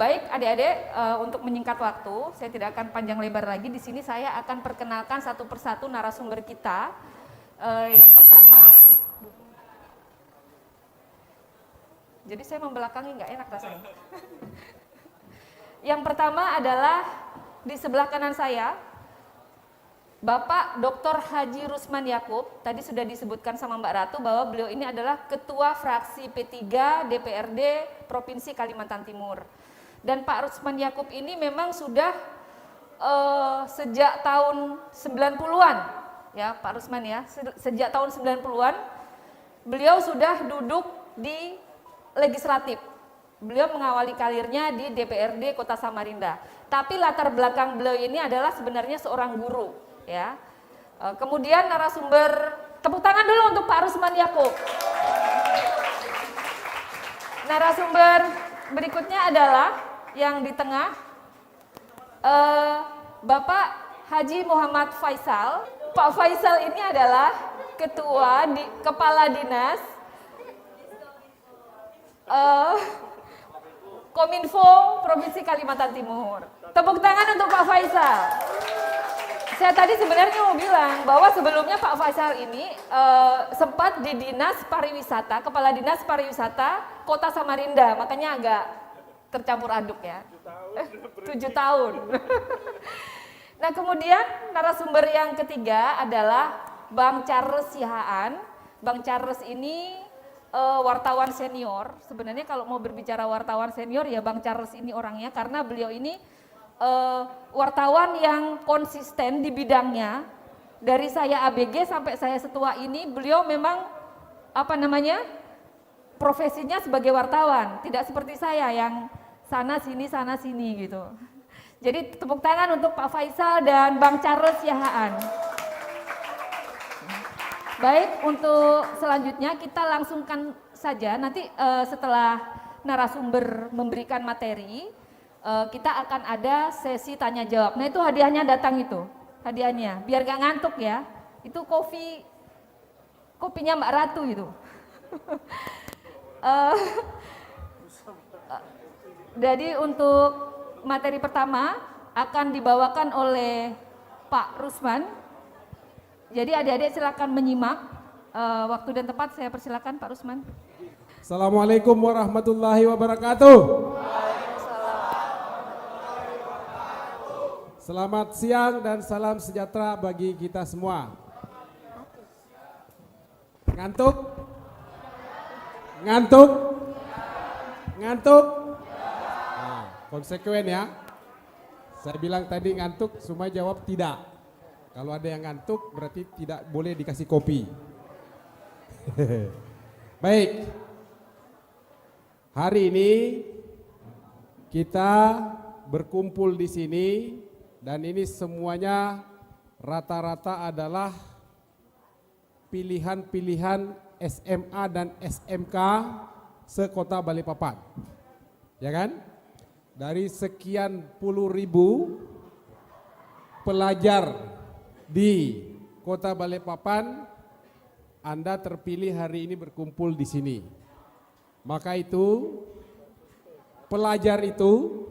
Baik adik-adik, untuk menyingkat waktu, saya tidak akan panjang lebar lagi. Di sini saya akan perkenalkan satu persatu narasumber kita. Yang pertama, jadi saya membelakangi nggak enak rasanya. Yang pertama adalah di sebelah kanan saya, Bapak Dr. Haji Rusman Yakub. Tadi sudah disebutkan sama Mbak Ratu bahwa beliau ini adalah Ketua Fraksi P3 DPRD Provinsi Kalimantan Timur. Dan Pak Rusman Yakub ini memang sudah sejak tahun 90-an, ya Pak Rusman ya, sejak tahun 90-an beliau sudah duduk di legislatif. Beliau mengawali karirnya di DPRD Kota Samarinda. Tapi latar belakang beliau ini adalah sebenarnya seorang guru, ya. Kemudian narasumber, tepuk tangan dulu untuk Pak Rusman Yakub. Narasumber berikutnya adalah yang di tengah, Bapak Haji Muhammad Faisal. Pak Faisal ini adalah Kepala Dinas Kominfo Provinsi Kalimantan Timur. Tepuk tangan untuk Pak Faisal. Saya tadi sebenarnya mau bilang bahwa sebelumnya Pak Faisal ini sempat di Dinas Pariwisata, Kepala Dinas Pariwisata Kota Samarinda, makanya agak tercampur aduk ya. 7 tahun. Nah, kemudian narasumber yang ketiga adalah Bang Charles Sihaan. Bang Charles ini wartawan senior. Sebenarnya kalau mau berbicara wartawan senior ya Bang Charles ini orangnya, karena beliau ini wartawan yang konsisten di bidangnya. Dari saya ABG sampai saya setua ini, beliau memang profesinya sebagai wartawan, tidak seperti saya yang sana sini gitu. Jadi tepuk tangan untuk Pak Faisal dan Bang Charles Sihaan. Baik, untuk selanjutnya kita langsungkan saja, nanti setelah narasumber memberikan materi, kita akan ada sesi tanya jawab. Nah itu hadiahnya datang itu, hadiahnya, biar gak ngantuk ya, itu kopinya Mbak Ratu itu. Jadi untuk materi pertama akan dibawakan oleh Pak Rusman. Jadi adik-adik silakan menyimak. Waktu dan tempat saya persilakan Pak Rusman. Assalamualaikum warahmatullahi wabarakatuh. Selamat siang dan salam sejahtera bagi kita semua. Ngantuk? Ngantuk? Ngantuk? Nah, konsekuen ya. Saya bilang tadi ngantuk, semua jawab tidak. Kalau ada yang ngantuk berarti tidak boleh dikasih kopi. Baik. Hari ini kita berkumpul di sini dan ini semuanya rata-rata adalah pilihan-pilihan SMA dan SMK sekota Balikpapan. Ya kan? Dari sekian puluh ribu pelajar di kota Balikpapan, Anda terpilih hari ini berkumpul di sini. Maka itu pelajar itu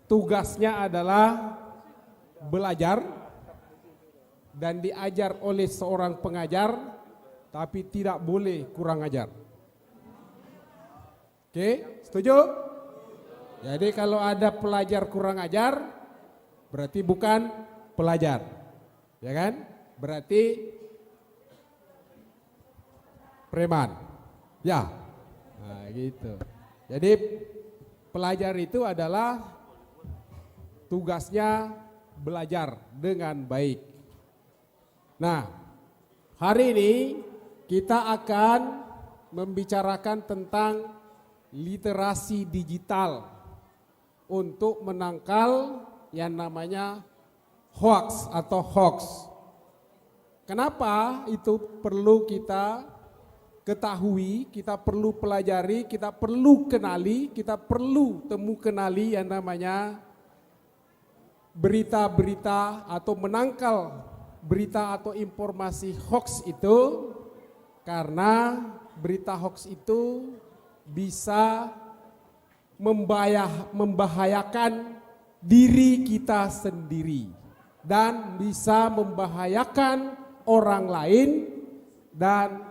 tugasnya adalah belajar dan diajar oleh seorang pengajar, tapi tidak boleh kurang ajar. Oke, setuju? Jadi kalau ada pelajar kurang ajar, berarti bukan pelajar, ya kan? Berarti preman, ya, nah, gitu. Jadi pelajar itu adalah tugasnya belajar dengan baik. Nah, hari ini kita akan membicarakan tentang literasi digital untuk menangkal yang namanya hoax atau hoax. Kenapa itu perlu kita ketahui, kita perlu pelajari, kita perlu kenali, kita perlu kenali yang namanya berita-berita atau menangkal berita atau informasi hoax itu, karena berita hoax itu bisa membahayakan diri kita sendiri dan bisa membahayakan orang lain dan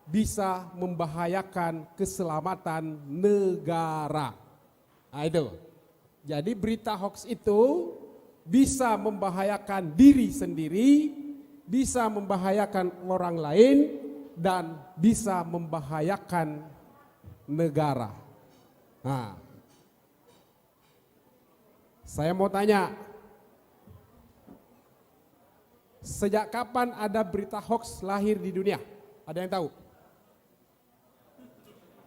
bisa membahayakan keselamatan negara. Nah itu. Jadi berita hoax itu bisa membahayakan diri sendiri, bisa membahayakan orang lain, dan bisa membahayakan negara. Nah, saya mau tanya, sejak kapan ada berita hoax lahir di dunia? Ada yang tahu?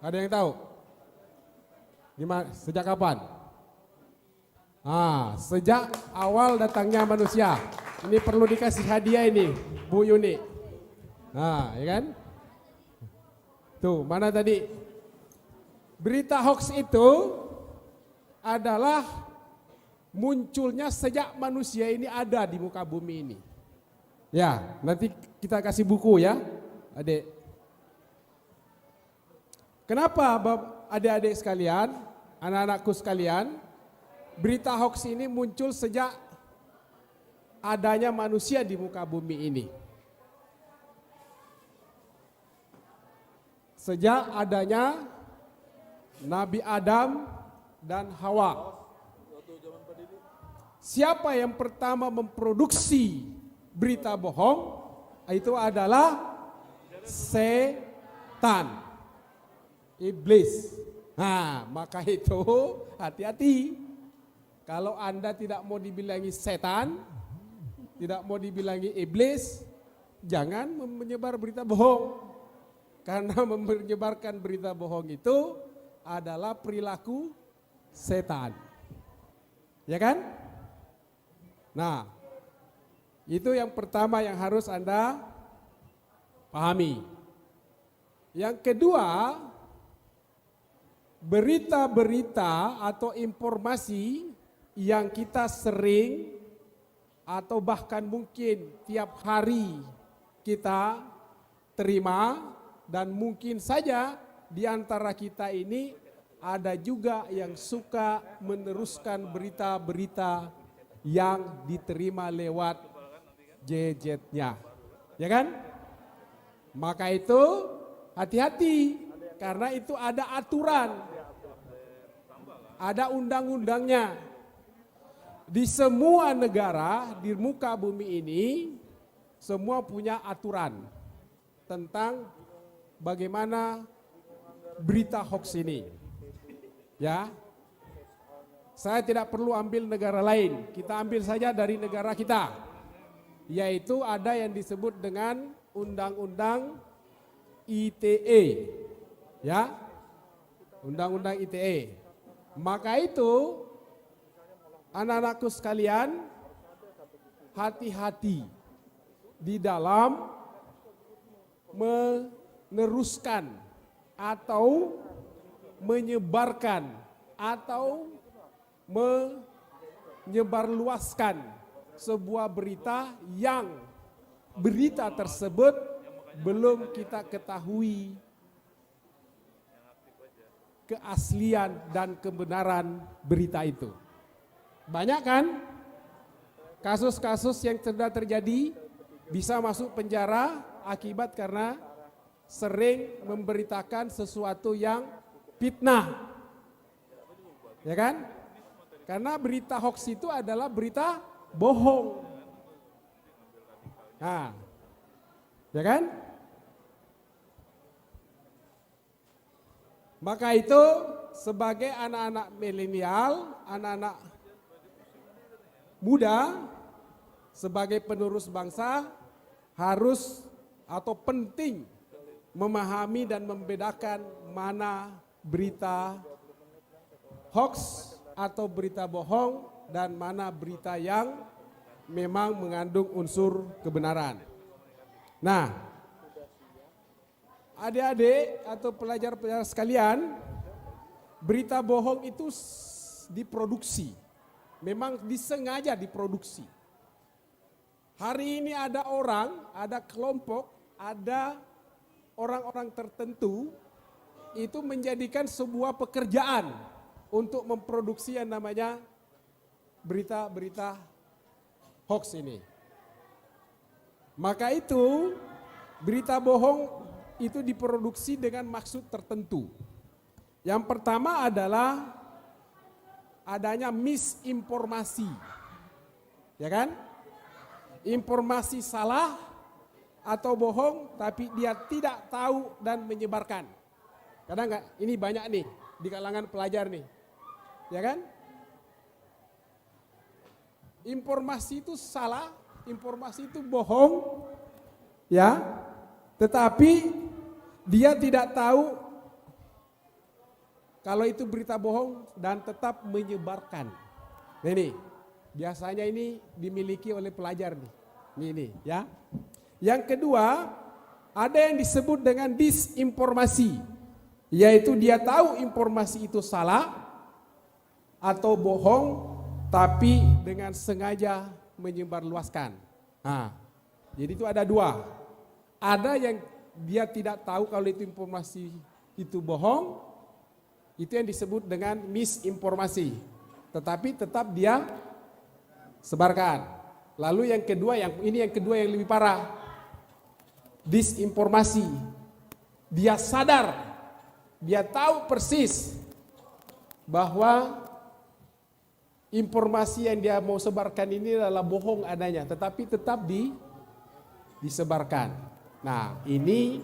Ada yang tahu? Sejak kapan? Sejak awal datangnya manusia. Ini perlu dikasih hadiah ini, Bu Yuni. Ya kan? Tuh, mana tadi? Berita hoax itu adalah munculnya sejak manusia ini ada di muka bumi ini. Ya, nanti kita kasih buku ya, adik. Kenapa adik-adik sekalian, anak-anakku sekalian, berita hoax ini muncul sejak adanya manusia di muka bumi ini. Sejak adanya Nabi Adam dan Hawa. Siapa yang pertama memproduksi berita bohong? Itu adalah setan, iblis. Maka itu hati-hati. Kalau Anda tidak mau dibilangi setan, tidak mau dibilangi iblis, jangan menyebar berita bohong. Karena menyebarkan berita bohong itu adalah perilaku setan. Ya kan? Nah, itu yang pertama yang harus Anda pahami. Yang kedua, berita-berita atau informasi yang kita sering atau bahkan mungkin tiap hari kita terima, dan mungkin saja di antara kita ini ada juga yang suka meneruskan berita-berita yang diterima lewat gadgetnya, ya kan? Maka itu hati-hati, karena itu ada aturan, ada undang-undangnya. Di semua negara di muka bumi ini semua punya aturan tentang bagaimana berita hoax ini. Ya. Saya tidak perlu ambil negara lain, kita ambil saja dari negara kita. Yaitu ada yang disebut dengan Undang-Undang ITE. Ya. Undang-Undang ITE. Maka itu anak-anakku sekalian, hati-hati di dalam meneruskan atau menyebarkan atau menyebarluaskan sebuah berita yang berita tersebut belum kita ketahui keaslian dan kebenaran berita itu. Banyak kan kasus-kasus yang sudah terjadi, bisa masuk penjara akibat karena sering memberitakan sesuatu yang fitnah. Ya kan? Karena berita hoax itu adalah berita bohong. Nah, ya kan? Maka itu sebagai anak-anak milenial, anak-anak muda, sebagai penerus bangsa harus atau penting memahami dan membedakan mana berita hoax atau berita bohong dan mana berita yang memang mengandung unsur kebenaran. Nah, adik-adik atau pelajar-pelajar sekalian, berita bohong itu diproduksi, memang disengaja diproduksi. Hari ini ada orang, ada kelompok, ada orang-orang tertentu itu menjadikan sebuah pekerjaan untuk memproduksi yang namanya berita-berita hoax ini. Maka itu berita bohong itu diproduksi dengan maksud tertentu. Yang pertama adalah adanya misinformasi. Ya kan? Informasi salah atau bohong tapi dia tidak tahu dan menyebarkan. Kadang enggak, ini banyak nih di kalangan pelajar nih. Ya kan? Informasi itu salah, informasi itu bohong, ya, tetapi dia tidak tahu kalau itu berita bohong dan tetap menyebarkan. Nah ini, biasanya ini dimiliki oleh pelajar nih. Ini ya. Yang kedua, ada yang disebut dengan disinformasi, yaitu dia tahu informasi itu salah atau bohong, tapi dengan sengaja menyebarluaskan. Nah, jadi itu ada dua. Ada yang dia tidak tahu kalau itu informasi itu bohong, itu yang disebut dengan misinformasi. Tetapi tetap dia sebarkan. Lalu yang kedua, yang kedua yang lebih parah. Disinformasi. Dia sadar, dia tahu persis bahwa informasi yang dia mau sebarkan ini adalah bohong adanya, tetapi tetap disebarkan. Nah, ini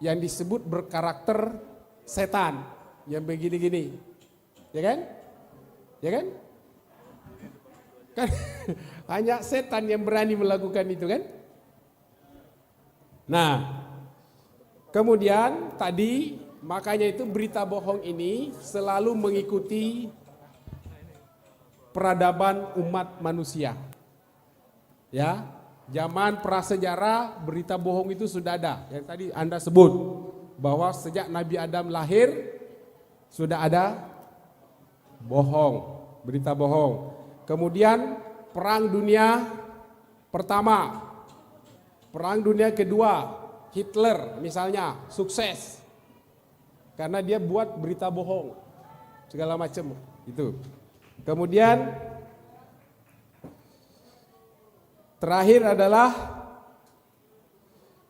yang disebut berkarakter setan, yang begini-gini. Ya kan? Ya kan? Kan hanya setan yang berani melakukan itu kan? Nah, kemudian tadi makanya itu berita bohong ini selalu mengikuti peradaban umat manusia. Ya, zaman prasejarah berita bohong itu sudah ada. Yang tadi Anda sebut bahwa sejak Nabi Adam lahir sudah ada bohong, berita bohong. Kemudian Perang Dunia Pertama, Perang Dunia Kedua, Hitler misalnya sukses karena dia buat berita bohong segala macam itu. Kemudian terakhir adalah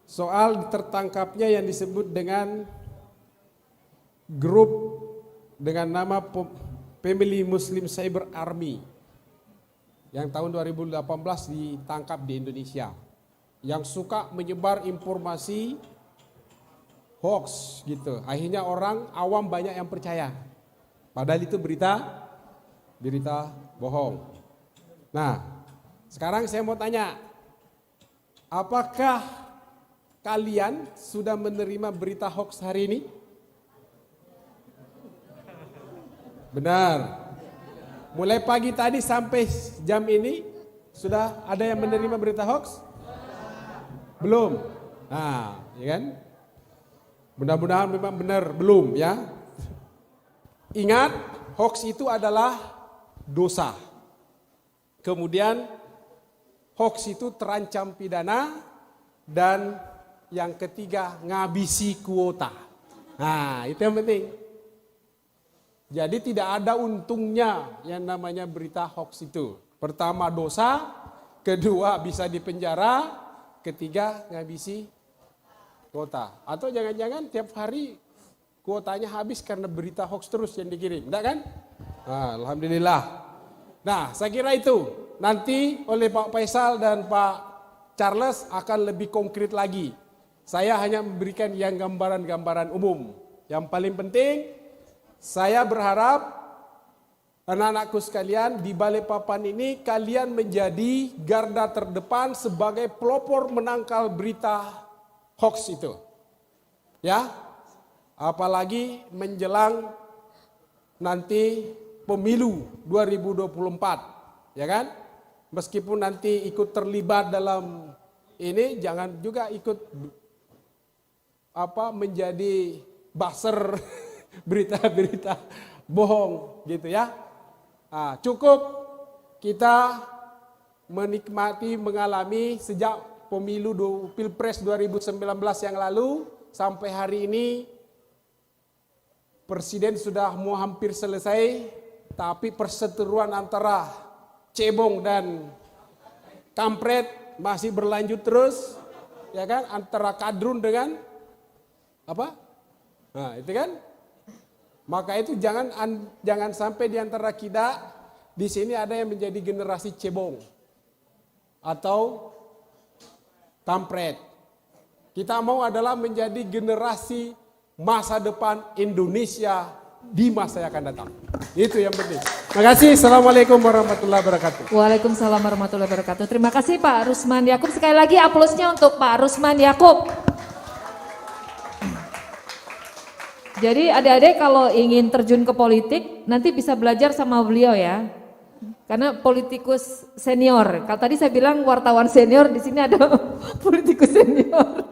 soal tertangkapnya yang disebut dengan grup dengan nama Family Muslim Cyber Army yang tahun 2018 ditangkap di Indonesia, yang suka menyebar informasi hoax gitu. Akhirnya orang awam banyak yang percaya, padahal itu berita bohong. Nah, sekarang saya mau tanya, apakah kalian sudah menerima berita hoax hari ini? Benar. Mulai pagi tadi sampai jam ini sudah ada yang menerima berita hoax? Belum. Nah, ya kan? Mudah-mudahan memang benar belum ya. Ingat, hoax itu adalah dosa. Kemudian hoax itu terancam pidana, dan yang ketiga ngabisi kuota. Nah, itu yang penting. Jadi tidak ada untungnya yang namanya berita hoax itu. Pertama dosa, kedua bisa dipenjara, ketiga ngabisi kuota. Atau jangan-jangan tiap hari kuotanya habis karena berita hoax terus yang dikirim, enggak kan? Nah, alhamdulillah. Nah, saya kira itu nanti oleh Pak Faisal dan Pak Charles akan lebih konkret lagi. Saya hanya memberikan yang gambaran-gambaran umum. Yang paling penting, saya berharap anak-anakku sekalian di Balikpapan ini kalian menjadi garda terdepan sebagai pelopor menangkal berita hoax itu. Ya, apalagi menjelang nanti pemilu 2024, ya kan? Meskipun nanti ikut terlibat dalam ini, jangan juga ikut menjadi buzzer berita-berita bohong gitu ya. Nah, cukup kita menikmati, mengalami sejak pemilu Pilpres 2019 yang lalu sampai hari ini Presiden sudah mau hampir selesai, tapi perseteruan antara cebong dan kampret masih berlanjut terus, ya kan? Antara kadrun dengan apa? Nah, itu kan? Maka itu jangan sampai di antara kita di sini ada yang menjadi generasi cebong atau kampret. Kita mau adalah menjadi generasi masa depan Indonesia di masa yang akan datang. Itu yang penting. Terima kasih. Assalamualaikum warahmatullahi wabarakatuh. Waalaikumsalam warahmatullahi wabarakatuh. Terima kasih Pak Rusman Yakub. Sekali lagi aplausnya untuk Pak Rusman Yakub. Jadi adik-adik kalau ingin terjun ke politik nanti bisa belajar sama beliau ya. Karena politikus senior. Kalau tadi saya bilang wartawan senior, di sini ada politikus senior.